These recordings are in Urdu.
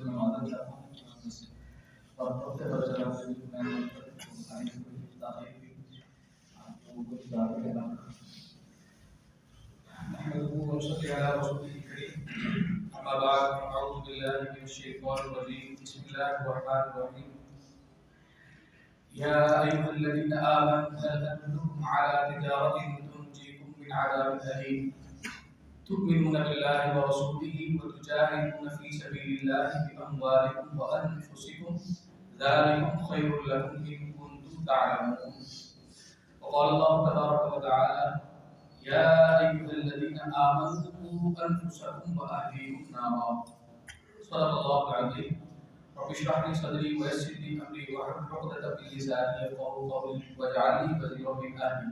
نوازا جاتا ہوں اور ہفتے پر چلا میں تاخیر کی آپ لوگوں کو اجازت دینا نحمده ونصلي على رسوله الكريم أما بعد أعوذ بالله من الشيطان الرجيم بسم الله الرحمن الرحيم يا أيها الذين آمنوا هل أدلكم على تجارة تنجيكم من عذاب أليم تؤمنون بالله ورسوله وتجاهدون في سبيل الله بأموالكم وأنفسكم ذلكم خير لكم إن كنتم تعلمون وقال الله تبارك وتعالى يا أيها الذين آمنوا قوا أنفسكم وأهليكم نارا صدق الله العظيم رب اشرح لي صدري ويسر لي أمري واحلل عقدة من لساني يفقهوا قولي واجعل لي وزيرا من أهلي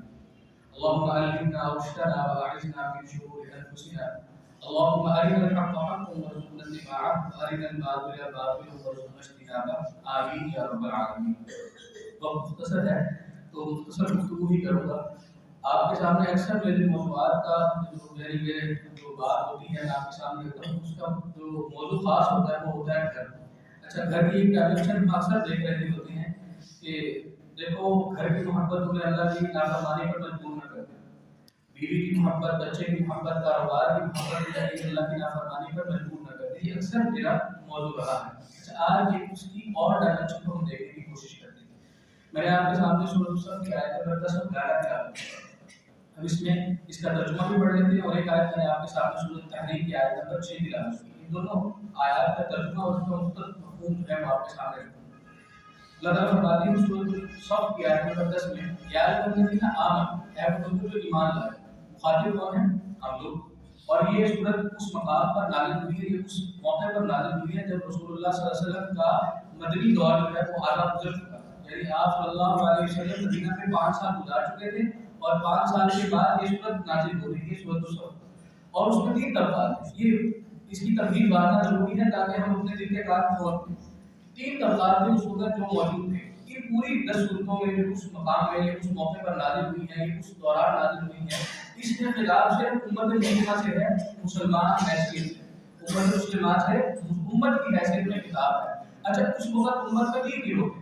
اللهم ألهمنا رشدنا وأعذنا من شرور أنفسنا اللهم أرنا الحق حقا وارزقنا اتباعه وأرنا الباطل باطلا وارزقنا اجتنابه آمين يا رب العالمين. وقت مختصر ہے تو مختصر گفتگو ہی کروں گا. آپ کے سامنے اکثر میرے موضوعات کا جو بات ہوتی ہے آپ کے سامنے رکھتا ہوں اس کا جو موضوع خاص ہوتا ہے وہ ہوتا ہے گھر. اچھا گھر کی ایک ڈائمنشن اکثر دیکھ رہے ہوتے ہیں کہ دیکھو گھر کی محبت تمہیں اللہ کی نافرمانی پر مجبور نہ کرے, بیوی کی محبت, بچے کی محبت, کاروبار کی محبت اللہ کی نافرمانی پر مجبور نہ کرے. یہ اکثر میرا موضوع رہا ہے. اچھا آج یہ اس کی اور ڈائمنشن کو ہم دیکھنے کی کوشش کرتے ہیں. میں نے آپ کے سامنے سورۃ الصف کی آیت نمبر 10 اور 11 تلاوت. اب اس میں اس کا ترجمہ بھی پڑھ لیتے ہیں اور ایک آیت میں نے آپ کے سامنے سورۃ التحریم کی آیت نمبر 6 تلاوت کی. ان دونوں آیات کا ترجمہ اور اس کا مختلف مفہوم جو ہے وہ آپ کے سامنے رکھوں. اللہ تعالیٰ فرماتے ہیں سورۃ الصف کی آیت نمبر 10 میں یا الذین آمنوا, اے وہ لوگ جو ایمان لائے. مخاطب کون ہیں؟ ہم لوگ. اور یہ سورۃ اس مقام پر نازل ہوئی ہے, یہ اس موقع پر نازل ہوئی ہے جب رسول اللہ صلی اللہ علیہ وسلم کا مدنی دور جو ہے وہ آدھا گزر چکا. یعنی آپ صلی اللہ علیہ وسلم مدینہ میں 5 سال گزار چکے تھے اور 5 سال کے بعد یہ سورت نازل ہو رہی ہے سورۃ الصف. اور اس میں 3 طبقات ہیں. یہ اس کی تفصیل باننا ضروری ہے تاکہ ہم اپنے دل کے کان کھول دیں. 3 طبقات تھے اس وقت جو موجود تھے. یہ پوری 10 سورتوں میں جو اس مقام میں اس موقع پر نازل ہوئی ہیں, یہ اس دوران نازل ہوئی ہیں. اس کے خلاف سے امت مسلمہ سے ہے, مسلمان حیثیت سے, امت مسلمہ سے امت کی حیثیت میں کتاب ہے. اچھا اس وقت امت کا 3 گروہ تھے.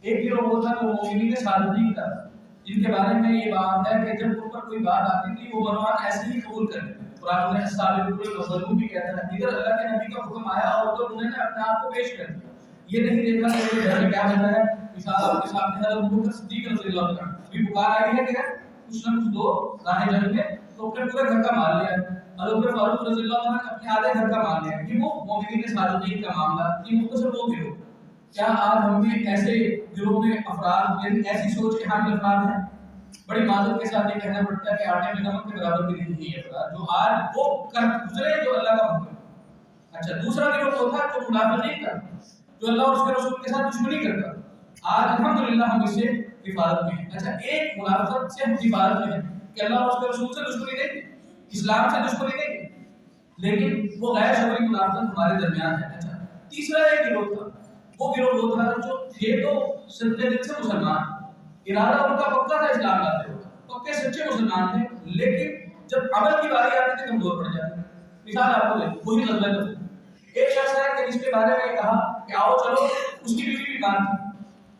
ایک گروہ وہ تھا جو مومنین صادقین کا تھا, جن کے بارے میں یہ بات ہے کہ جب ان پر کوئی بات آتی تھی وہ منوان ایسے ہی قبول کر لیتے. قرآن میں السابقون الاولون بھی کہتا ہے. ادھر اللہ کے نبی کا حکم آیا اور تو انہوں نے اپنے آپ کو پیش کر دیا. یہ نہیں دیکھا کہ گھر میں کیا ہوتا ہے. مثال آپ کے سامنے حضرت ابوبکر صدیق رضی اللہ عنہ بھی بخار آئی ہے کہ کچھ نہ کچھ دو راہ جنگ میں تو اپنے پورے گھر کا مال لیا. حضرت فاروق رضی اللہ عنہ نے اپنے آدھے گھر کا مال لیا. یہ وہ مومنین صادقین کا معاملہ. یہ مختصر وہ گروہ. کیا آج ہم میں ایسے گروہ میں افراد یعنی ایسی سوچ کے حامل افراد ہیں؟ بڑی معذرت کے ساتھ یہ کہنا پڑتا ہے کہ آٹے میں نمک کے برابر بھی نہیں ہے افراد جو آج وہ کر گزرے جو اللہ کا حکم. اچھا دوسرا گروہ وہ تھا جو منافقین تھا, جو اللہ اور اس کے رسول کے ساتھ دشمنی کرتا. آج الحمدللہ ہم اس سے حفاظت میں ہیں. اچھا ایک منافقت سے ہم حفاظت میں ہیں کہ اللہ اور اس کے رسول سے دشمنی نہیں, اسلام سے دشمنی نہیں, لیکن وہ غیر شرعی منافقت ہمارے درمیان ہے. اچھا تیسرا ایک گروہ تھا, وہ گروہ وہ تھا جو تھے تو صدقے دل سے مسلمان, ارادہ ان کا پکا تھا اسلام لاتے ہوئے, پکے سچے مسلمان تھے, لیکن جب عمل کی باری آتی تھی کمزور پڑ جاتے. مثال آپ کو دیں, وہی غزوہ بدر. ایک شخص ہے کہ جس کے بارے میں کہا کہ آؤ چلو, اس کی بیوی بیمار تھی,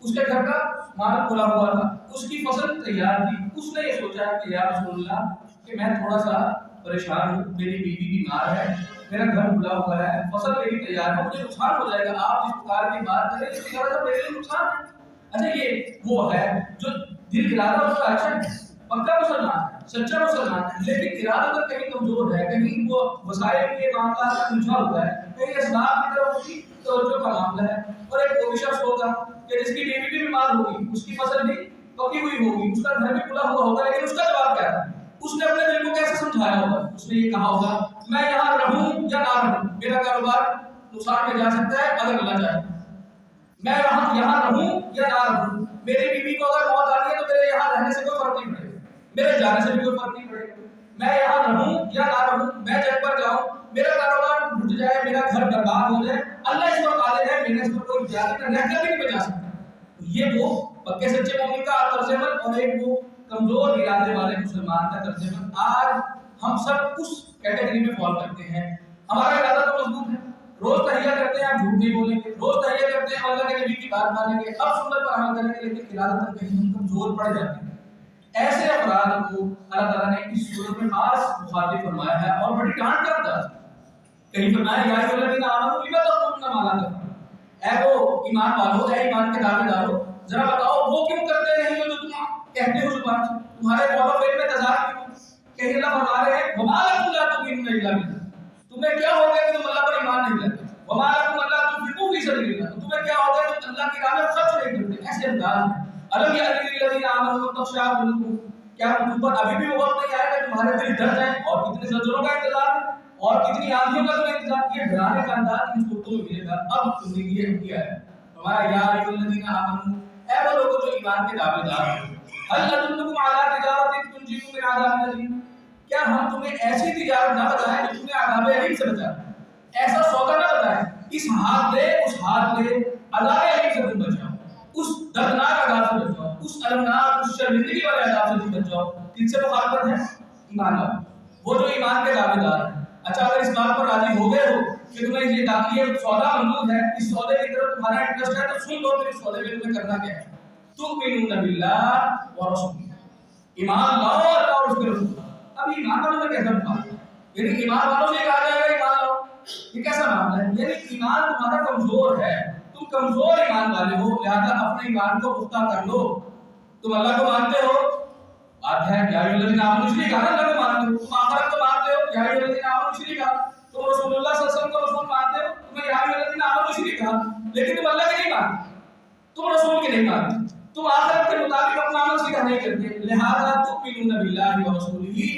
اس کے گھر کا مال کھلا ہوا تھا, اس کی فصل تیار تھی. اس نے یہ سوچا کہ یا رسول اللہ کہ میں تھوڑا سا پریشان ہوں, میری بیوی بیمار ہے, میرا گھر کھلا ہوا ہے, فصل میری تیار ہے, مجھے نقصان ہو جائے گا, آپ اس پکار کی بات کریں اس کی وجہ سے میرے لیے نقصان ہے. اچھا یہ وہ ہے جو دل ارادہ اس کا اچھا ہے, پکا مسلمان ہے, سچا مسلمان ہے, لیکن ارادہ اگر کہیں کمزور ہے, کہیں وہ وسائل کے معاملات میں الجھا ہوا ہے, کہیں اسلام کی طرف اس کی توجہ کا معاملہ ہے. اور ایک وہ بھی شخص ہوگا کہ جس کی بیوی بھی بیمار ہوگی, اس کی فصل بھی پکی ہوئی ہوگی, اس کا گھر بھی کھلا ہوا ہوگا, لیکن اس کا جواب کیا ہے؟ اس نے اپنے دل کو کیسے سمجھایا ہوگا؟ اس نے یہ کہا ہوگا میں یہاں رہوں یا نہ رہوں, میرا کاروبار نقصان میں جا سکتا ہے اگر اللہ چاہے. میں یہاں رہوں یا نہ رہوں, میری بیوی کو اگر موت آتی ہے تو میرے یہاں رہنے سے کوئی فرق نہیں پڑے گا, میرے جانے سے بھی کوئی فرق نہیں پڑے گا. میں یہاں رہوں یا نہ رہوں, میں جنگ پر جاؤں, میرا کاروبار ٹوٹ جائے, میرا گھر برباد ہو جائے, اللہ اس پر قادر ہے, میں نے اس پر کوئی زیادہ رہ کر بھی نہیں بچا سکتا. یہ وہ پکے سچے مومن کا طرز عمل اور ایک وہ کمزور ارادے والے مسلمان کا طرز عمل. آج ہم سب اس کیٹیگری میں فال کرتے ہیں. ہمارا ارادہ تو مضبوط ہے, روز تحیہ کرتے ہیں, ہم جھوٹ نہیں بولیں گے، روز تہیہ کرتے ہیں اللہ کے نبی کی بات مانیں گے، اب سنت پر عمل کریں گے، لیکن قرارت کہیں ہم کمزور پڑ جاتے ہیں۔ ایسے افراد کو اللہ تعالیٰ نے اس صورت میں خاص مخاطب فرمایا ہے اور بڑی ڈانٹ کا انداز۔ کہیں فرمایا یا ایھا الذین آمنوا لم تقولون ما لا تفعلون، اے وہ ایمان والو، اے ایمان کے دعوے دارو، ذرا بتاؤ وہ کیوں کرتے نہیں ہو جو تم کہتے ہو زبان سے، تمہارے قول و فعل میں تضاد کیوں؟ کہیں اللہ فرما رہے ہیں وما لکم لا تؤمنون الا باللہ، تمہیں کیا ہو گیا کہ تم اللہ پر ایمان نہیں لاتے، وما لکم الا تنفقوا فی سبیل اللہ، تمہیں کیا ہو گیا کہ تم اللہ کی راہ میں خرچ نہیں کرتے۔ ایسے انداز میں الم یأن للذین آمنوا ان تخشع قلوبهم، کیا تم پر ابھی بھی وہ وقت نہیں آیا کہ تمہارے دل ڈر جائیں، اور کتنے زلزلوں کا انتظار ہے اور کتنی آندھیوں کا تمہیں انتظار، یہ ڈرانے کا انداز ان صورتوں میں ملے گا۔ اب تم نے یہ کیا ہے ہمارا یا ایھا الذین آمنوا، اے وہ لوگوں جو ایمان کے دعوے دار ہیں، هل ادلکم علی تجارۃ تنجیکم من عذاب الیم، کیا ہم تمہیں ایسی تجارت نہ بتائیں جو تمہیں عذاب الیم سے بچائے، ایسا سودا نہ بتائیں اس ہاتھ لے اس ہاتھ لے عذاب الیم سے تم بچاؤ، اس دردناک عذاب سے بچاؤ، اس المناک اس شرمندگی والے عذاب سے تم بچاؤ۔ کن سے مخاطبت ہے؟ ایمان والے، وہ جو ایمان کے دعوے دار ہیں۔ اچھا اگر اس بات پر راضی ہو گئے ہو کہ تمہیں یہ سودا منظور ہے، اس سودے کی طرف تمہارا انٹرسٹ ہے، تو سن لو پھر اس سودے میں تمہیں کرنا کیا ہے۔ تؤمنون باللہ ورسولہ، ایمان لاؤ اللہ اور اس کے رسول۔ اب ایمان والوں میں کیسا مقابلہ، یعنی ایمان والوں سے کہا جائے گا ایمان لاؤ، یہ کیسا معاملہ ہے؟ یعنی ایمان تمہارا کمزور ہے، تم کمزور ایمان والے ہو، لہذا اپنے ایمان کو پختہ کر لو۔ تم اللہ کو مانتے ہو، بات ہے یا ایھا الذین آمنوا، اس لیے کہا اللہ کو مانتے ہو، تم آخرت کو مانتے ہو، یا ایھا الذین آمنوا اس لیے کہا، تم رسول اللہ صلی اللہ علیہ وسلم کو رسول مانتے ہو، تمہیں یا ایھا الذین آمنوا اس لیے کہا، لیکن تم اللہ کے نہیں مانتے، تم رسول کے نہیں مانتے، تم آخرت کے مطابق اپنا عمل سیدھا نہیں کرتے، لہذا تؤمنون باللہ ورسولہ،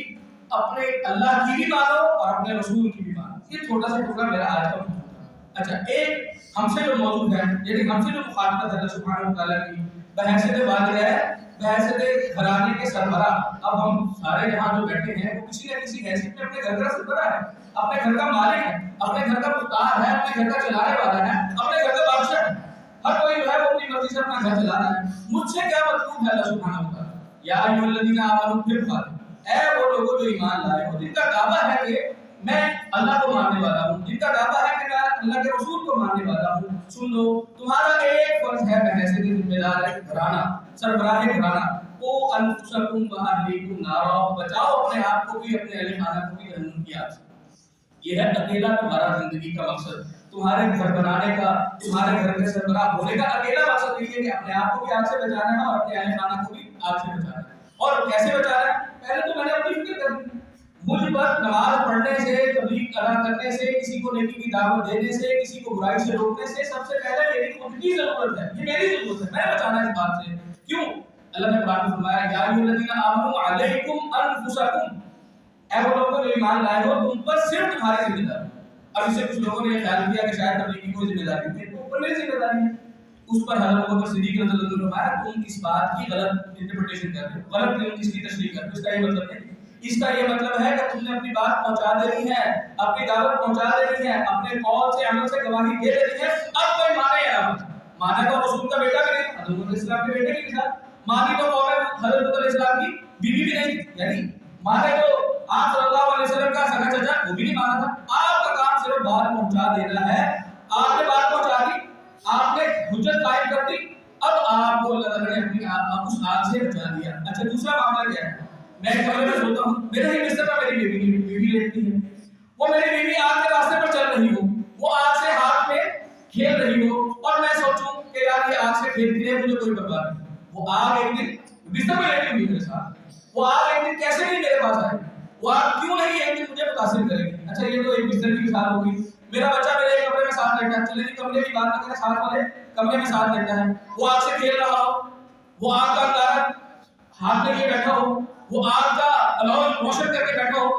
اپنے اللہ کی بھی مانو اور اپنے رسول کی بھی مانو۔ یہ چھوٹا سا ٹکڑا میرا آج کا موضوع ہے۔ اچھا ایک ہم سے جو موضوع ہے، یعنی ہم سے جو مخاطبت ہے اللہ سبحانہ وتعالیٰ کی بحیثیت والد ہے، بحیثیت گھرانے کے سربراہ، اب ہم سارے یہاں جو بیٹھے ہیں وہ کسی نہ کسی حیثیت میں اپنے گھر کا سربراہ ہے، اپنے گھر کا مالک ہے، اپنے گھر کا مختار ہے، اپنے گھر کا چلانے والا ہے، اپنے گھر کا بادشاہ ہے۔ ہر کوئی جو ہے وہ اپنی مرضی سے اپنا گھر چلا رہا ہے۔ مجھ سے کیا مطلوب ہے اللہ سبحانہ وتعالیٰ، یا ایھا الذین آمنوا، پھر بات اے وہ لوگوں جو ایمان لائے ہو، جن کا دعویٰ ہے کہ میں اللہ کو ماننے والا ہوں، جن کا دعویٰ ہے کہ میں اللہ کے رسول کو ماننے والا ہوں، سن لو تمہارا ایک فرض ہے بحیثیت ذمہ دار گھرانہ، سربراہ گھرانہ، او انفسکم واہلیکم نارا، بچاؤ اپنے آپ کو بھی اپنے اہل خانہ کو بھی جہنم کی آگ سے۔ یہ ہے اکیلا تمہارا زندگی کا مقصد، تمہارے گھر بنانے کا، تمہارے گھر کے سربراہ ہونے کا اکیلا مقصد یہ ہے کہ اپنے آپ کو بھی آگ سے بچانا ہے اور اپنے اہل خانہ کو بھی آگ سے بچانا ہے۔ اور کیسے بچانا ہے؟ پہلے تو میں نے اپنی فکر کرنی، مجھ پر نماز پڑھنے سے، تبلیغ ادا کرنے سے، کسی کو نیکی کی دعوت دینے سے، کسی کو برائی سے روکنے سے سب سے پہلے میری خود کی ضرورت ہے، یہ میری ضرورت ہے، میں بچانا ہے اس بات سے۔ کیوں؟ اللہ نے قرآن میں فرمایا یا ایھا الذین آمنوا علیکم انفسکم، اے وہ لوگوں جو ایمان لائے ہو تم پر صرف تمہاری ذمہ داری۔ اب اسے کچھ لوگوں نے یہ خیال کیا کہ شاید تبلیغ کی کوئی ذمہ داری نہیں ہے، تو اوپر میری ذمہ داری ہے۔ اس پر حضرت ابوبکر صدیق رضی اللہ عنہ نے فرمایا تم اس بات کی غلط انٹرپریٹیشن کر رہے ہو، غلط اس کی تشریح کر رہے ہو، اس کا یہ مطلب نہیں، اس کا یہ مطلب ہے کہ تم نے اپنی بات پہنچا دینی ہے، اپنی دعوت پہنچا دینی ہے، اپنے قول سے عمل سے گواہی دے دینی ہے، اب کوئی مانے یا نہ مانے۔ مانا تو رسول کا بیٹا بھی نہیں، حضرت علیہ السلام کے بیٹے کی مثال، مانی تو قوم حضرت علیہ السلام کی بیوی بھی نہیں، یعنی مانے تو آپ صلی اللہ علیہ وسلم کا سگا چچا وہ بھی نہیں مانا تھا۔ آپ کا کام صرف بات پہنچا دینا ہے، آپ نے بات پہنچا دی، آپ نے حجت قائم کر دی، اب آپ کو اللہ تعالیٰ نے اپنی اس آگ سے بچا دیا۔ اچھا دوسرا معاملہ کیا ہے؟ میں کمرے میں سوتا ہوں، میرے ہی بستر پر میری بیوی لیٹتی ہے، وہ میری بیوی آگ کے راستے پر چل رہی ہو، وہ آگ سے ہاتھ میں کھیل رہی ہو، اور میں سوچوں کہ یار یہ آگ سے کھیلتی ہے، مجھے کوئی پرواہ نہیں۔ وہ آگ ایک دن بستر میں لیٹی ہوئی میرے ساتھ، وہ آگ ایک دن کیسے نہیں میرے پاس آئے، وہ آگ کیوں نہیں ایک دن مجھے متاثر کرے گی۔ اچھا یہ تو ایک بستر کی مثال ہوگی، میرا بچہ میرے ایک کمرے میں ساتھ لیٹا ہے، چلے نہیں کمرے کی بات نہ کریں، ساتھ والے کمرے میں ساتھ لیٹا ہے، وہ آگ سے کھیل رہا ہو، وہ آگ کا انگارہ ہاتھ میں لیے بیٹھا ہو، وہ آگ کا الاؤ روشن کر کے بیٹھا ہو،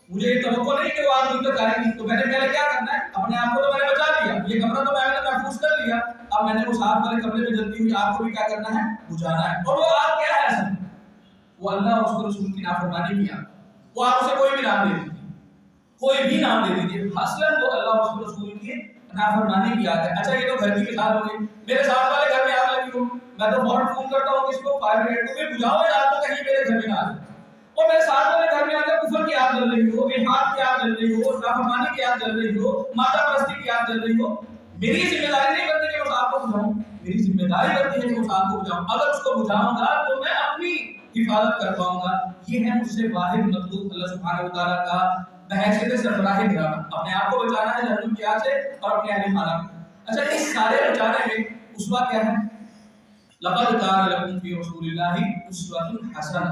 مجھے یہ توقع نہیں کہ وہ آگ مجھ تک آئے گی، تو میں نے پہلے کیا کرنا ہے، اپنے آپ کو تو میں نے بچا لیا، یہ کمرہ تو میں نے محفوظ کر لیا، اب میں نے اس آگ والے کمرے میں جلتی ہوئی آگ کو بھی کیا کرنا ہے، بجھانا ہے۔ اور وہ آگ کیا ہے اصل میں؟ وہ اللہ اور اس کے رسول کی نافرمانی کی آگ، وہ آپ اسے کوئی بھی نام دے دیجیے، کوئی بھی نام دے دیجیے، اصلاً وہ اللہ اور اس کے رسول کی نافرمانی کی آگ ہے۔ اچھا یہ تو گھر کی مثال ہو گئی، میرے ساتھ والے گھر میں آگ لگی ہو، میں تو فوراً فون کرتا ہوں کس کو، فائر بریگیڈ کو، کہ بجھاؤ یہ آگ، تو کہیں میرے گھر میں نہ آ جائے۔ اور میرے ساتھ والے گھر میں آ کر کفر کی آگ جل رہی ہو، الحاد کی آگ جل رہی ہو، نافرمانی کی آگ جل رہی ہو، مادہ پرستی کی آگ جل رہی ہو، میری ذمہ داری نہیں بنتی کہ میں آپ کو بجاؤں، میری ذمہ داری بنتی ہے کہ میں آپ کو بجاؤں. اگر اس کو بجاؤں گا تو میں اپنی حفاظت کر پاؤں گا. یہ ہے مجھ سے واحد مطلوب اللہ سبحانہ و تعالیٰ کا بحیثیت سربراہ گرانا. اپنے آپ کو بچانا ہے جہنم کی آگ سے اور اپنے اہل خانہ کو. اچھا اس سارے بچانے میں اسوہ کیا ہے؟ لقد کان لکم فی رسول اللہ اسوۃ حسنہ.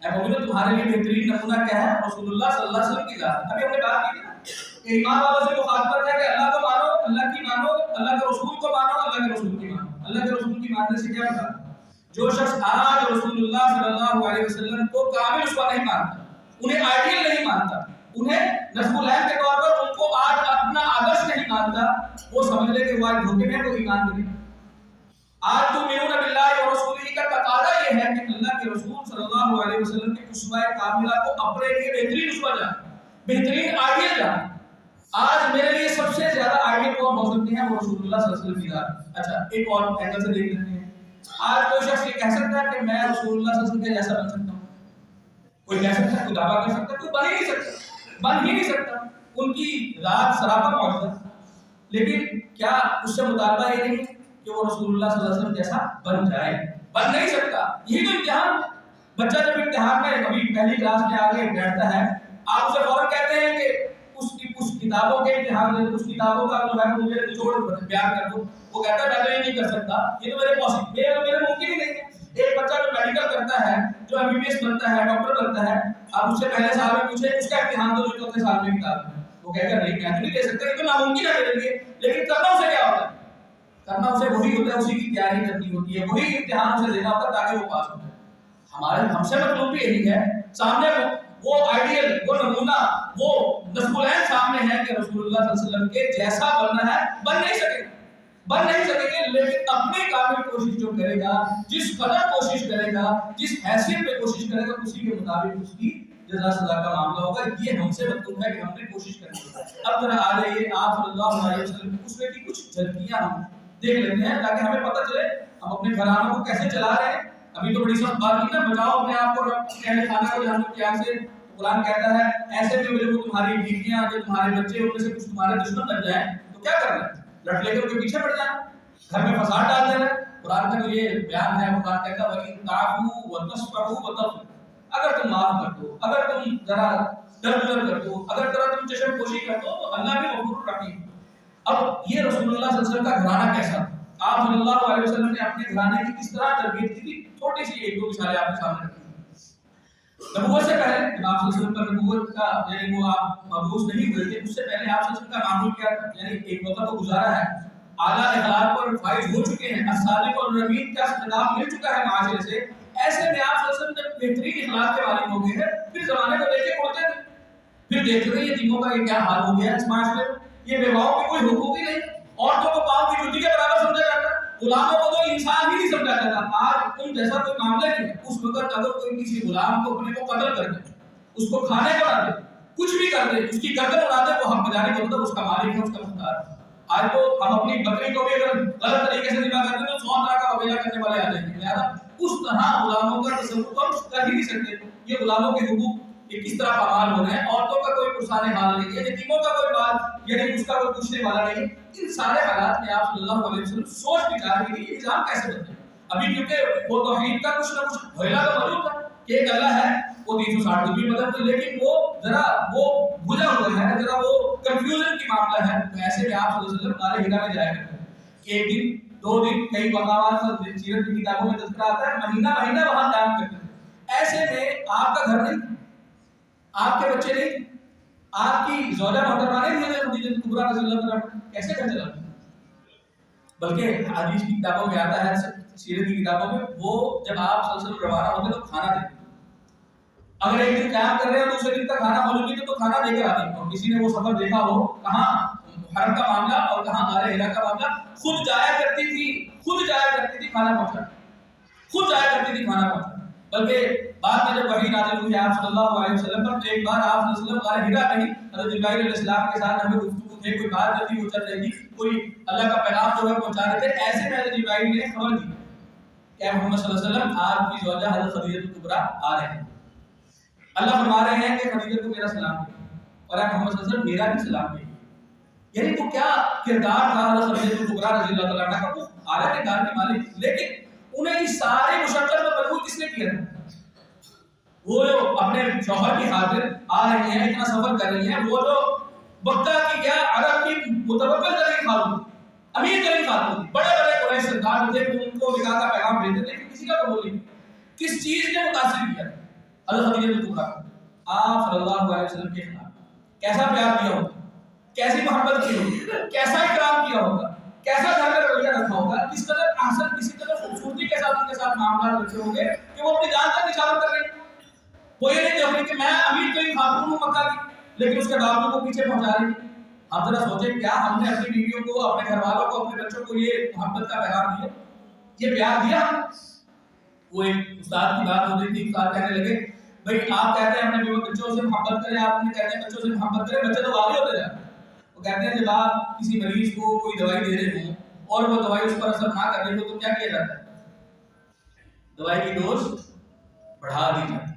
اے مومنو تمہارے لیے بہترین نمونہ کیا ہے؟ رسول اللہ صلی اللہ علیہ وسلم کی ذات. ابھی ہم نے بات کی تھی نا کہ ایمان والوں سے مخاطبت ہے کہ اللہ کو مانو، اللہ کی مانو، اللہ کے رسول کو مانو، اللہ کے رسول کی مانو. اللہ کے رسول کی ماننے سے کیا ہوتا ہے؟ جو شخص آج رسول اللہ صلی اللہ علیہ وسلم کو کامل اسوہ نہیں مانتا، انہیں آئیڈیل نہیں مانتا، انہیں نصب العین کے طور پر ان کو آج اپنا آدرش نہیں مانتا، وہ سمجھ لے کہ وہ آج دھوکے میں تو ایمان نہیں. آج تؤمنون باللہ ورسولہ کا تقاضا یہ ہے کہ اللہ کے رسول صلی اللہ علیہ وسلم کے اسوہ کاملہ کو اپنے لیے بہترین اسوہ جانیں، بہترین آئیڈیل جانیں. آج میرے لیے سب سے زیادہ آئیڈیل کون ہو سکتے ہیں؟ وہ رسول اللہ صلی اللہ علیہ وسلم کی ذات. اچھا ایک اور اینگل سے دیکھ لیتے ہیں. آج کوئی شخص یہ کہہ سکتا ہے کہ میں رسول اللہ صلی اللہ علیہ وسلم کے جیسا بن سکتا ہوں؟ کوئی کہہ سکتا ہے؟ کوئی دعویٰ کر سکتا ہے؟ کوئی بن ہی نہیں سکتا، بن ہی نہیں سکتا. ان کی ذات سراپا معجزہ. لیکن کیا اس سے مطالبہ یہ نہیں کہ وہ رسول اللہ صلی اللہ علیہ وسلم جیسا بن جائے؟ بن نہیں سکتا. یہی تو امتحان. بچہ جب امتحان میں ابھی پہلی کلاس میں آگے بیٹھتا ہے، آپ اسے فوراً کہتے ہیں کہ اس کتابوں کے امتحان دے دو، اس کتابوں کا جو ہے مجھے نچوڑ بیان کر دو. وہ کہتا ہے میں تو یہ نہیں کر سکتا، یہ تو میرے ممکن ہی نہیں ہے. ایک بچہ جو میڈیکل کرتا ہے، جو ایم بی بی ایس بنتا ہے، ڈاکٹر بنتا ہے، آپ اس سے پہلے سال میں پوچھیں اس کا امتحان دو جو چوتھے سال میں کتاب ہے، وہ کہے گا نہیں میں تو نہیں دے سکتا، یہ تو ناممکن ہے میرے لیے. لیکن کرنا اسے کیا ہوتا ہے؟ کرنا اسے وہی ہوتا ہے، اسی کی تیاری کرنی ہوتی ہے، وہی امتحان اسے دینا ہوتا ہے تاکہ وہ پاس ہو جائے. ہم سے مطلوب بھی یہی ہے. سامنے وہ آئیڈیل، وہ نمونہ، وہ نصب العین سامنے ہے کہ رسول اللہ صلی اللہ علیہ وسلم کے جیسا بننا ہے. بن نہیں سکے گے، لیکن اپنی کامل کوشش جو کرے گا، جس قدر کوشش کرے گا، جس حیثیت پہ کوشش کرے گا، اسی کے مطابق اس کی جزا سزا کا معاملہ ہوگا. یہ ہم سے مطلوب ہے کہ ہم نے کوشش کرنی ہے. اب ذرا آ جائیے آپ صلی اللہ علیہ وسلم کی اسوے کی کچھ جھلکیاں ہم دیکھ لیتے ہیں تاکہ ہمیں پتہ چلے ہم اپنے گھرانوں کو کیسے چلا رہے ہیں. ابھی تو بڑی سخت بات کی نا، بچاؤ اپنے آپ کو اہل خانہ کو جہنم کی آگ سے. قرآن کہتا ہے ایسے میں جو تمہاری بیویاں، جو تمہارے بچے، ان میں سے کچھ تمہارے دشمن بن جائیں تو کیا کرنا ہے؟ لٹ لے کر ان کے پیچھے پڑ جانا، گھر میں فساد ڈال دینا. قرآن کا جو یہ بیان ہے، قرآن کہتا ہے وَإِن تَعْفُوا وَتَصْفَحُوا وَتَغْفِرُوا. اگر تم معاف کر دو، اگر تم ذرا درگزر کر دو، اگر ذرا تم چشم پوشی کر دو تو اللہ بھی غفور رحیم. اب یہ رسول اللہ صلی اللہ علیہ وسلم کا گھرانہ کیسا تھا؟ آپ صلی اللہ علیہ وسلم نے اپنے گھرانے کی کس طرح تربیت کی تھی؟ چھوٹی سی ایک دو مثالیں آپ کے سامنے رکھی. نبوت سے پہلے جب آپ صلی اللہ علیہ وسلم کا نبوت کا یعنی وہ آپ مبعوث نہیں ہوئے تھے، اس سے پہلے آپ صلی اللہ علیہ وسلم کا معمول کیا تھا؟ یعنی ایک وقت تو گزارا ہے، اعلیٰ اخلاق پر فائز ہو چکے ہیں، الصادق والامین کا خطاب مل چکا ہے معاشرے سے. ایسے میں آپ صلی اللہ علیہ وسلم جب بہترین اخلاق کے مالک ہو گئے ہیں، پھر زمانے کو دیکھ کے اڑتے تھے، پھر دیکھتے تھے یہ تینوں کا یہ کیا حال ہو گیا ہے اس معاشرے میں. یہ بیواؤں کے کوئی حقوق ہی نہیں، عورتوں کو پاؤں کی جوتی کے برابر سمجھا جاتا، غلاموں کو تو انسان ہی نہیں سمجھا جاتا. آج ان جیسا کوئی معاملہ نہیں ہے. اس وقت اگر کوئی کسی غلام کو اپنے کو قتل کر دے، اس کو کھانے کو نہ دے، کچھ بھی کر دے، اس کی گردن اڑا دے، وہ حق بجانے کا مطلب اس کا مالک ہے، اس کا مختار ہے. آج تو ہم اپنی بکری کو بھی اگر غلط طریقے سے ذبح کرتے ہیں تو 100 طرح کا وبیلہ کرنے والے آ جائیں گے. لہٰذا اس طرح غلاموں کا تصور تو ہم کر ہی نہیں سکتے. یہ غلاموں کے حقوق یہ کس طرح پامال ہو رہے ہیں. عورتوں کا کوئی پرسان حال نہیں ہے، یتیموں کا کوئی بات یعنی اس کا کوئی پوچھنے والا نہیں. ان سارے حالات میں آپ صلی اللہ علیہ وسلم سوچ بچار کے لیے نظام کیسے بنتے ہیں. ابھی کیونکہ وہ توحید کا کچھ نہ کچھ بھیلا تو موجود تھا کہ ایک اللہ ہے، وہ 360 ڈگری مدد ہے، لیکن وہ ذرا وہ بجھا ہوا ہے، ذرا وہ کنفیوژن کی معاملہ ہے. تو ایسے میں آپ صلی اللہ علیہ وسلم غار حرا میں جایا کرتے ہیں. ایک دن، 2 دن، کئی مقامات پر سیرت کی کتابوں میں تذکرہ آتا ہے مہینہ مہینہ وہاں قیام کرتے ہیں. ایسے میں آپ کا گھر نہیں، آپ کے بچے نہیں، آپ کی زوجہ محترمہ نہیں ہے خدیجہ کبریٰ رضی اللہ عنہا، کیسے گھر چلاتے ہیں؟ بلکہ حدیث کی کتابوں میں آتا ہے، سیرت کی کتابوں میں، وہ جب آپ صلی اللہ علیہ وسلم روانہ ہوتے تو کھانا دیتے. اگر ایک دن قیام کر رہے ہیں دوسرے دن کا کھانا موجود نہیں تو کھانا دے کر آتے ہیں. اور کسی نے وہ سفر دیکھا ہو کہاں حرم کا معاملہ اور کہاں غار حرا کا معاملہ، خود جایا کرتی تھی کھانا پہنچانا، خود جایا کرتی تھی کھانا پہنچانا. بلکہ بعد میں جب وحی نازل ہوئی آپ صلی اللہ علیہ وسلم پر، تو ایک بار آپ صلی اللہ علیہ وسلم غار حرا میں ہی حضرت جبرائیل علیہ السلام کے ساتھ ہمیں گفتگو تھے، کوئی بات جو تھی وہ چل رہی تھی، کوئی اللہ کا پیغام جو ہے پہنچا رہے تھے. ایسے میں حضرت جبرائیل نے خبر دی کہ محمد صلی اللہ علیہ وسلم آپ کی زوجہ حضرت خدیجہ کبریٰ آ رہے ہیں. اللہ فرما رہے ہیں کہ خدیجہ کو میرا سلام دے اور اے محمد صلی اللہ علیہ وسلم میرا بھی سلام دے. یعنی وہ کیا کردار تھا حضرت خدیجہ کبریٰ رضی اللہ تعالیٰ عنہ کا، وہ اعلیٰ کردار کی مالک، لیکن انہیں اس ساری مشقت میں مجبور کس نے کیا تھا؟ وہ جو اپنے شوہر کی خاطر آ رہی ہیں، اتنا سفر کر رہی ہیں، وہ جو مکہ کی کیا عرب کی متوکل ترین خاتون، امیر ترین خاتون، بڑے بڑے قریش سردار تھے، ان کو نکاح کا پیغام بھیجتے تھے، کسی کا قبول نہیں۔ کس چیز نے متاثر کیا حضرت خدیجہ کبریٰ کو؟ آپ صلی اللہ علیہ وسلم کے خلاف کیسا پیار کیا ہوگا، کیسی محبت کی ہوگی، کیسا اکرام کیا ہوگا، کیسا گھر میں رویہ رکھا ہوگا، کس قدر احسن، کسی قدر خوبصورتی کے ساتھ ان کے ساتھ معاملات رکھے ہوں گے کہ وہ اپنی جان تک نچھاور کر رہے ہیں۔ وہ یہ نہیں کہہ رہے کہ میں امیر ترین خاتون ہوں مکہ کی، لیکن اس کے باوجود کو پیچھے پہنچا رہی ہیں۔ ہم ذرا سوچیں، کیا ہم نے اپنی بیویوں کو، اپنے گھر والوں کو، اپنے بچوں کو یہ محبت کا پیغام دیا، یہ پیار دیا؟ وہ ایک استاد کی بات ہو رہی تھی، استاد کہنے لگے بھائی آپ کہتے ہیں اپنے بیوی بچوں سے محبت کریں، آپ نے کہتے ہیں بچوں سے محبت کریں، بچے تو باغی ہوتے جاتے ہیں۔ وہ کہتے ہیں جب آپ کسی مریض کو کوئی دوائی دے رہے ہوں اور وہ دوائی اس پر اثر نہ کر رہی ہو تو کیا کیا جاتا ہے؟ دوائی کی ڈوز بڑھا دی جاتی ہے۔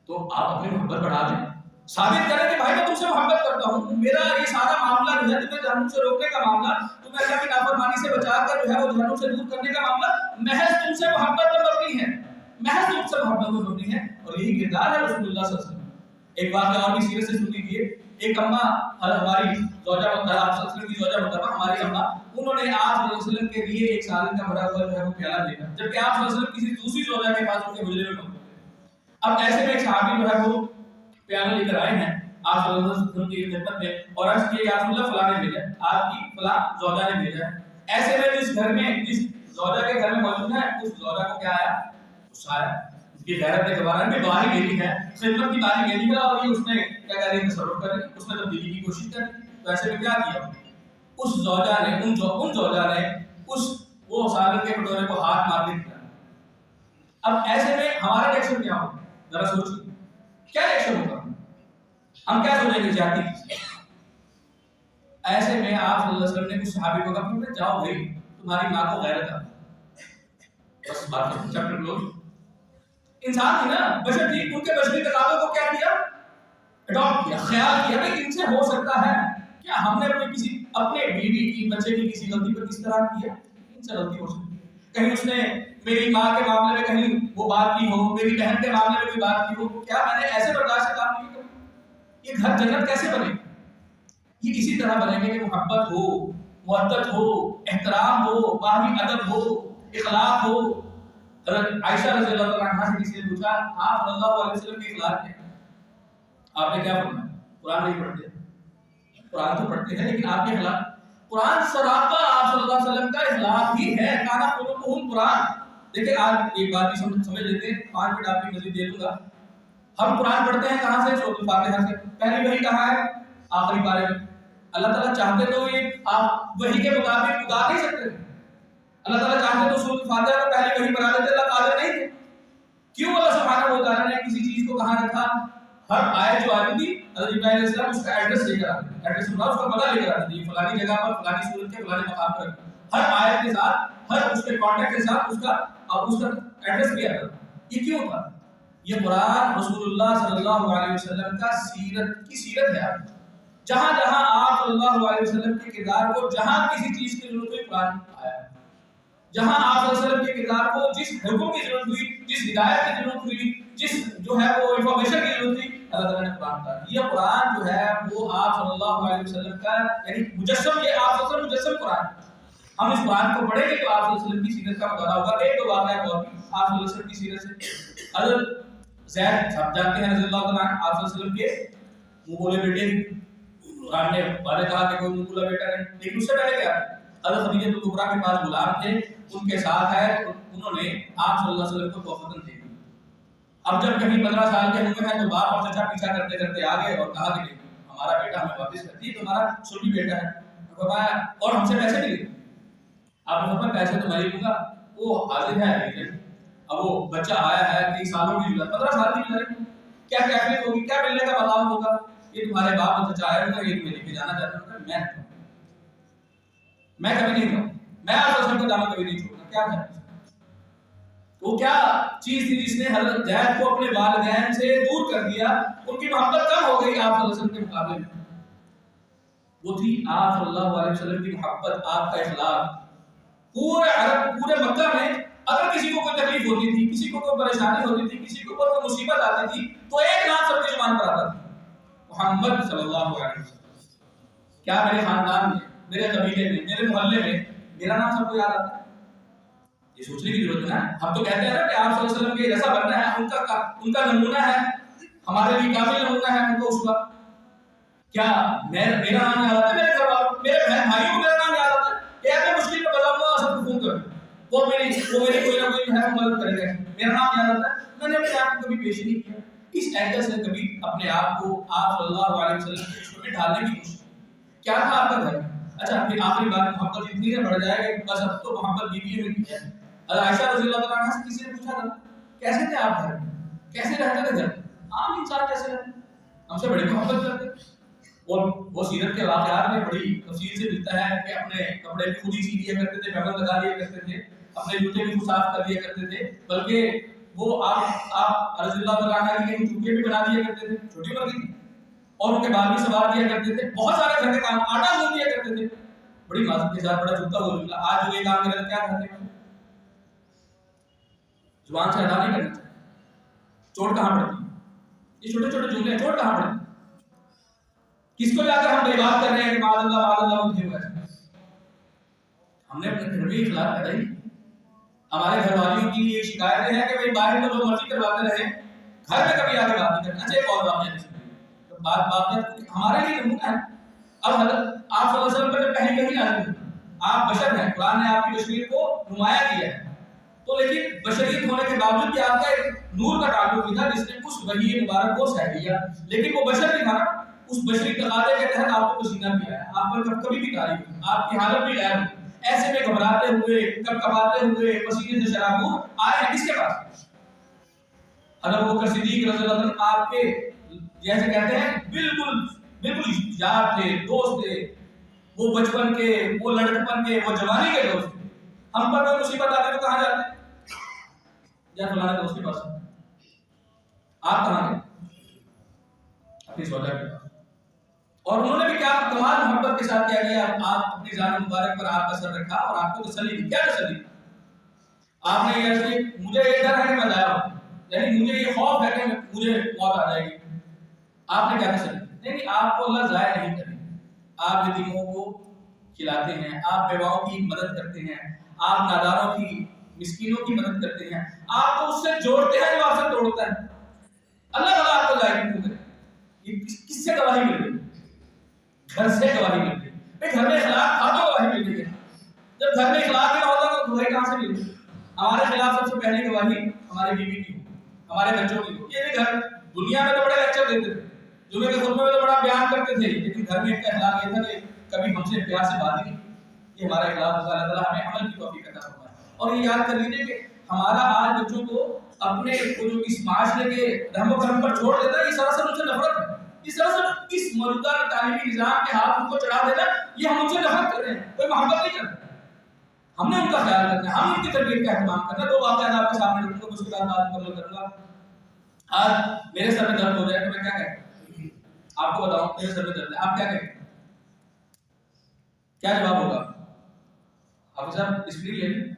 تو آپ اپنی محبت بڑھا دیں، ثابت کریں کہ بھائی میں تم سے محبت کرتا ہوں، میرا یہ سارا معاملہ جو ہے تمہیں جہنم سے روکنے کا معاملہ، تمہیں اللہ کی نافرمانی سے بچا کر جو ہے وہ جہنم سے دور کرنے کا معاملہ محض تم سے محبت پر مبنی ہے، محض تم سے محبت پر مبنی ہے، اور یہی کردار ہے رسول اللہ صلی اللہ علیہ وسلم۔ ایک واقعہ اور بھی سیرت سے سن لیجیے۔ ایک اماں، ہماری زوجہ محترمہ، آپ صلی اللہ علیہ وسلم کی زوجہ محترمہ ہماری اماں، انہوں نے آپ صلی اللہ علیہ وسلم کے لیے ایک سالن کا بھرا ہوا جو ہے وہ پیالہ بھیجا، جبکہ آپ صلی اللہ علیہ وسلم کسی دوسری زوجہ کے پاس ان کے حجرے میں موجود تھے۔ اب ایسے میں ایک صحابی جو ہے وہ پیالہ لے کر آئے ہیں آپ صلی اللہ علیہ وسلم کی خدمت میں، اور عرض کیا یا رسول اللہ فلاں نے بھیجا، آپ کی فلاں زوجہ نے بھیجا ہے۔ ایسے میں جس گھر میں، جس زوجہ کے گھر میں موجود ہے، اس زوجہ کو کیا آیا؟ غصہ آیا، اس کی غیرت کے زبان میں باری میری ہے، خدمت کی باری میری ہے، اور یہ اس نے کیا کر رہی ہے؟ تصرف کر رہی ہے، اس نے تبدیلی کی کوشش کر رہی ہے۔ تو ایسے میں کیا کیا؟ اس زوجہ نے، ان زوجہ نے اس وہ سالن کے کٹورے کو ہاتھ مار کے دیا۔ اب ایسے میں ہمارا ریئیکشن کیا ہوگا؟ ذرا سوچیے، کیا ریئیکشن ہوگا؟ ہم کیا سوچیں گے؟ جاتی ایسے میں آپ صلی اللہ علیہ وسلم نے کچھ صحابی کو کہا کہ جاؤ بھائی، تمہاری ماں کو غیرت آ، بس بات ختم، چیپٹر کلوز۔ انسان تھی نا، بشر تھی، ان کے بشری تقاضوں کو کیا کیا؟ اڈاپٹ کیا، خیال کیا کہ ان سے ہو سکتا ہے کیا ہم نے اپنے بیوی کی، بچے کی کسی غلطی پر کس طرح کیا؟ ان سے غلطی ہو سکتی ہے، کہیں اس نے میری ماں کے معاملے میں کہیں وہ بات کی ہو، میری بہن کے معاملے میں کوئی بات کی ہو، کیا میں نے ایسے برداشت سے کام نہیں کیا؟ یہ گھر جنت کیسے بنے؟ یہ اسی طرح بنے گا کہ محبت ہو، مودت ہو، احترام ہو، باہمی ادب ہو، اخلاق ہو۔ حضرت عائشہ رضی اللہ تعالیٰ عنہا سے کسی نے پوچھا آپ صلی اللہ علیہ وسلم کے اخلاق کیا؟ آپ نے کیا فرمایا؟ قرآن نہیں پڑھتے، قرآن تو پڑھتے ہیں لیکن آپ کے اخلاق، قرآن سراپا آپ صلی اللہ علیہ وسلم کا اخلاق ہی ہے، کانا خلقہ قرآن۔ دیکھیں آج ایک بات بھی سمجھ لیتے ہیں، 5 منٹ آپ کی مزید دے دوں گا۔ ہم قرآن پڑھتے ہیں کہاں سے؟ سورۃ الفاتحہ سے۔ پہلی وحی کہاں ہے؟ آخری پارے میں۔ اللہ تعالیٰ چاہتے تو یہ آپ وحی کے مطابق اتار نہیں سکتے، اللہ تعالیٰ چاہتے تو سورۃ الفاتحہ کو پہلی وحی بنا دیتے، اللہ قادر نہیں تھے۔ کیوں اللہ سبحانہ و تعالیٰ نے کسی چیز کو کہاں رکھا؟ ہر آیت جو آتی تھی حضرت ابراہیم علیہ السلام اس کا ایڈریس لے کر آتے تھے، ایڈریس اس کا پتہ لے کر آتے تھے، یہ فلانی جگہ پر فلانی سورت کے فلانے مقام پر رکھا، ہر آیت کے ساتھ، ہر اس کے کانٹیکٹ کے ساتھ اس کا ایڈریس بھی آتا تھا۔ یہ کیوں تھا؟ یہ قرآن رسول اللہ صلی اللہ علیہ وسلم کا سیرت کی سیرت ہے۔ جہاں جہاں آپ صلی اللہ علیہ وسلم کے کردار کو، جہاں کسی چیز کی ضرورت ہوئی قرآن آیا، جہاں آپ صلی اللہ علیہ وسلم کے کردار کو جس حکم کی ضرورت ہوئی، جس ہدایت کی ضرورت ہوئی، جس جو ہے وہ انفارمیشن کی ضرورت تھی، اللہ تعالیٰ نے قرآن اتارا۔ یہ قرآن جو ہے وہ آپ صلی اللہ علیہ وسلم کا یعنی مجسم، یہ آپ صلی اللہ علیہ وسلم مجسم قرآن۔ ہم اس قرآن کو پڑھیں گے تو آپ صلی اللہ علیہ وسلم کی سیرت کا مطالعہ ہوگا۔ ایک دو واقعات اور بھی آپ صلی اللہ علیہ وسلم کی سیرت سے۔ حضرت زید صاحب جانتے ہیں رضی اللہ تعالیٰ عنہ، آپ صلی اللہ علیہ وسلم کے منہ بولے بیٹے، قرآن نے والے کہا کہ کوئی منہ بولا بیٹا نہیں، لیکن اس سے پہلے کیا؟ حضرت خدیجہ کبریٰ کے پاس غلام تھے، ان کے ساتھ ہے، انہوں نے آپ صلی اللہ علیہ وسلم کو توفتاً دے دی۔ اب جب کہیں 15 سال کے ہوئے ہیں تو باپ اور چچا پیچھا کرتے کرتے آ گئے اور کہا کہ ہمارا بیٹا ہمیں واپس کر دیے، تمہارا سنی بیٹا ہے، فرمایا اور ہم سے پیسے ملے۔ آپ نے فرمایا پیسے تو میں ہی دوں گا، وہ حاضر ہے لیکن اب وہ بچہ آیا ہے 30 سالوں کی ضرورت، 15 سال کی ضرورت، کیا کیفیت ہوگی، کیا ملنے کا مقام ہوگا؟ یہ تمہارے باپ اور چچا آئے ہوگا، یہ تمہیں لے کے جانا چاہتا ہوں، میں کبھی نہیں کہوں، میں آپ صلی اللہ علیہ وسلم کا دامن کبھی نہیں چھوڑوں۔ کیا ہے وہ کیا چیز تھی جس نے حضرت زید کو اپنے والدین سے دور کر دیا؟ ان کی محبت کم ہو گئی آپ صلی اللہ علیہ وسلم کے مقابلے میں۔ وہ تھی آپ صلی اللہ علیہ وسلم کی محبت، آپ کا اخلاق. پورے عرب، پورے مکہ میں اگر کسی کو کوئی تکلیف ہوتی تھی، کسی کو کوئی پریشانی ہوتی تھی، کسی کو کوئی مصیبت آتی تھی، تو ایک نام سب کی زبان پر آتا تھا، محمد صلی اللہ علیہ وسلم. کیا میرے خاندان میں، میرے قبیلے میں، میرے محلے میں میرا نام سب کو یاد آتا ہے؟ یہ سوچنے کی ضرورت ہے نا. ہم تو کہتے ہیں نا کہ آپ صلی اللہ علیہ وسلم کے جیسا بننا ہے، ان کا نمونہ ہے، ہمارے لیے کامل نمونہ ہے ان کو اس وقت. کیا میرا نام یاد آتا ہے؟ میرے گھر والوں، میرے بہن بھائیوں کو میرا نام یاد آتا ہے کہ اگر مشکل میں بتا ہوا سب کو فون کرو، وہ میری کوئی نہ کوئی ہے مدد کرے گا. میرا نام یاد آتا ہے. میں نے اپنے آپ کو کبھی پیش نہیں کیا اس اینگل سے، کبھی اپنے آپ کو آپ صلی اللہ علیہ وسلم کے اس میں ڈھالنے کی کوشش. کیا تھا آپ کا گھر؟ اچھا پھر آخری بات، محبت اتنی نہ بڑھ جائے کہ بس اب تو محبت بیویوں میں کی ہے. عائشہ رضی اللہ تعالیٰ عنہ سے کسی نے پوچھا تھا کیسے تھے آپ گھر میں، کیسے رہتے تھے گھر؟ عام انسان کیسے رہتے، ہم سے بڑی محبت کرتے. اور وہ سیرت کے واقعات میں بڑی تفصیل سے ملتا ہے کہ اپنے کپڑے بھی خود ہی سی لیا کرتے تھے، پیغام لگا لیا کرتے تھے، اپنے جوتے بھی خود صاف کر لیا کرتے تھے، بلکہ وہ آپ رضی اللہ تعالیٰ عنہ کی چوٹیاں بھی بنا دیا کرتے تھے، چھوٹی عمر کی تھی، اور ان کے بال بھی سوار کیا کرتے تھے. بہت سارے گھر کے کام، آٹا گوندھ دیا کرتے تھے بڑی معذرت کے ساتھ، بڑا جھوٹا بول رہا. آج جو یہ کام کرتے کیا کرتے ہیں؟ زبان سے ادا نہیں کرنا چاہیے. چوٹ کہاں پڑتی ہے؟ یہ چھوٹے چھوٹے جملے، چوٹ کہاں پڑتی ہے؟ کس کو جا کر ہم بے بات کر رہے ہیں کہ معاذ اللہ اٹھے ہوئے ہیں؟ ہم نے اپنے گھر میں اخلاق پیدا ہی. ہمارے گھر والیوں کی یہ شکایتیں ہیں کہ بھائی باہر تو جو مرضی کرواتے رہے، گھر میں کبھی آگے بات نہیں کرنا. اچھا ایک اور واقعہ بات ہمارے لیے نمونہ ہے. اب حضرت آپ صلی اللہ علیہ وسلم پر جب پہلی کہیں نازل ہوئی، آپ بشر ہیں، قرآن نے آپ کی بشریت کو نمایاں کیا ہے، تو لیکن بشریت ہونے کے باوجود بھی آپ کا ایک نور کا تعلق بھی تھا جس نے اس وحی مبارک کو سہ لیا. لیکن وہ بشر بھی تھا نا، اس بشری تقاضے کے تحت آپ کو پسینہ بھی آیا، آپ پر کبھی بھی تاریخ ہوئی، آپ کی حالت بھی غیر ہوئی. ایسے میں گھبراتے ہوئے، کپکپاتے ہوئے، پسینے سے شرابور آئے ہیں کس کے پاس؟ حضرت ابوبکر صدیق رضی اللہ عنہ آپ کے جیسے کہتے ہیں بالکل یار تھے، دوست تھے، وہ بچپن کے، وہ لڑکپن کے، وہ جوانی کے دوست تھے. ہم پر کوئی مصیبت آتی تو کہاں جاتے ہیں؟ یا فلانے دوست کے پاس. آپ کہاں گئے؟ اپنی سودا کے پاس. اور انہوں نے بھی کیا کمال محبت کے ساتھ کیا گیا، آپ اپنی جان مبارک پر آپ کا سر رکھا اور آپ کو تسلی دی. کیا تسلی؟ آپ نے یہ کہ مجھے یہ ڈر ہے کہ میں ضائع ہوں، یعنی مجھے یہ خوف ہے کہ مجھے موت آ جائے گی. آپ نے کیا تسلی؟ نہیں، آپ کو اللہ ضائع نہیں کرے. آپ یتیموں کو کھلاتے ہیں، آپ بیواؤں کی مدد کرتے ہیں، آپ ناداروں کی، مسکینوں کی مدد کرتے ہیں، آپ تو اس سے جوڑتے ہیں جو آپ سے توڑتا ہے. اللہ تعالیٰ آپ کو ضائع کیوں کرے؟ یہ کس سے گواہی مل رہی؟ گھر سے گواہی مل رہی. گھر میں اخلاق تھا تو گواہی مل رہی ہے. جب گھر میں اخلاق نہ ہوتا تو گواہی کہاں سے مل رہی؟ ہمارے خلاف سب سے پہلی گواہی ہماری بیوی کی ہو، ہمارے بچوں کی ہو. یہ بھی گھر، دنیا میں تو بڑے لیکچر دیتے تھے، جمعے کے خطبے میں تو بڑا بیان کرتے تھے، لیکن گھر میں ایک اخلاق یہ تھا کہ کبھی ہم سے پیار سے بات ہی نہیں. یہ ہمارا اخلاق ہوگا. اللہ تعالیٰ ہمیں عمل کی توفیق عطا فرمائے. اور یہ یاد کر لیجیے کہ ہمارا آج بچوں کو اپنے جو اس معاشرے کے رحم و کرم پر چھوڑ دینا، یہ سراسر ان سے نفرت ہے. اس سراسر اس موجودہ تعلیمی نظام کے ہاتھ ان کو چڑھا دینا، یہ ہم ان سے نفرت کر رہے ہیں، کوئی محبت نہیں کر رہے. ہم نے ان کا خیال رکھنا ہے، ہم ان کی تربیت کا اہتمام کرنا ہے. دو واقعات آپ کے سامنے رکھوں گا، اس کے بعد بات مکمل کروں گا. آج میرے سر میں درد ہو جائے تو میں کیا کہوں؟ آپ کو بتاؤں میرے سر میں درد ہے، آپ کیا کہیں؟ کیا جواب ہوگا؟ آپ صاحب اسپرین لے لیں،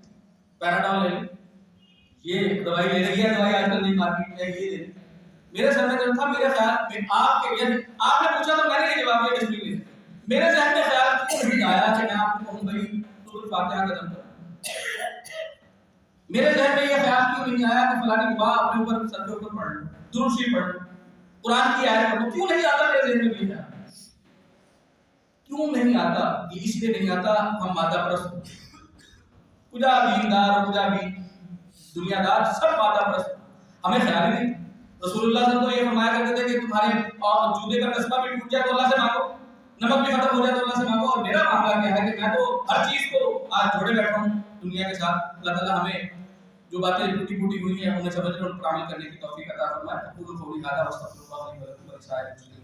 پیراڈول لے لیں، یہ دوائی لے رہی ہے، دوائی آج کل نہیں مارکیٹ میں، یہ لے لیں. میرے سر میں درد تھا، میرے خیال میں آپ کے، یعنی آپ نے پوچھا تو میں نے یہ جواب دیا اسپرین لے لیں. میرے ذہن میں خیال کیوں نہیں آیا کہ میں آپ کو کہوں بھائی سورۃ الفاتحہ کا دم کرو؟ میرے ذہن میں یہ خیال کیوں نہیں آیا کہ فلانی دعا اپنے اوپر، سر کے اوپر پڑھ لو، درود شریف پڑھ لو، قرآن کی آیت پڑھ لو؟ کیوں نہیں آتا میرے ذہن میں؟ یہ کیوں نہیں آتا؟ یہ اس لیے نہیں آتا ہم مادہ پرست، کجا دیندار، کجا بھی دنیا دار، سب مادہ پرست. ہمیں خیال ہی نہیں. رسول اللہ صلی اللہ علیہ وسلم تو یہ فرمایا کرتے تھے کہ تمہارے جوتے کا قصبہ بھی ٹوٹ جائے تو اللہ سے مانگو، نمک بھی ختم ہو جائے تو اللہ سے مانگو. اور میرا معاملہ کیا ہے کہ میں تو ہر چیز کو آج جوڑے بیٹھا ہوں دنیا کے ساتھ. اللہ تعالیٰ ہمیں جو باتیں ٹوٹی پھوٹی ہوئی ہیں انہیں سمجھنے اور عمل کرنے کی توفیق عطا فرمائے. اقول قولی ھذا واستغفر اللہ لي ولكم ولسائر المسلمين.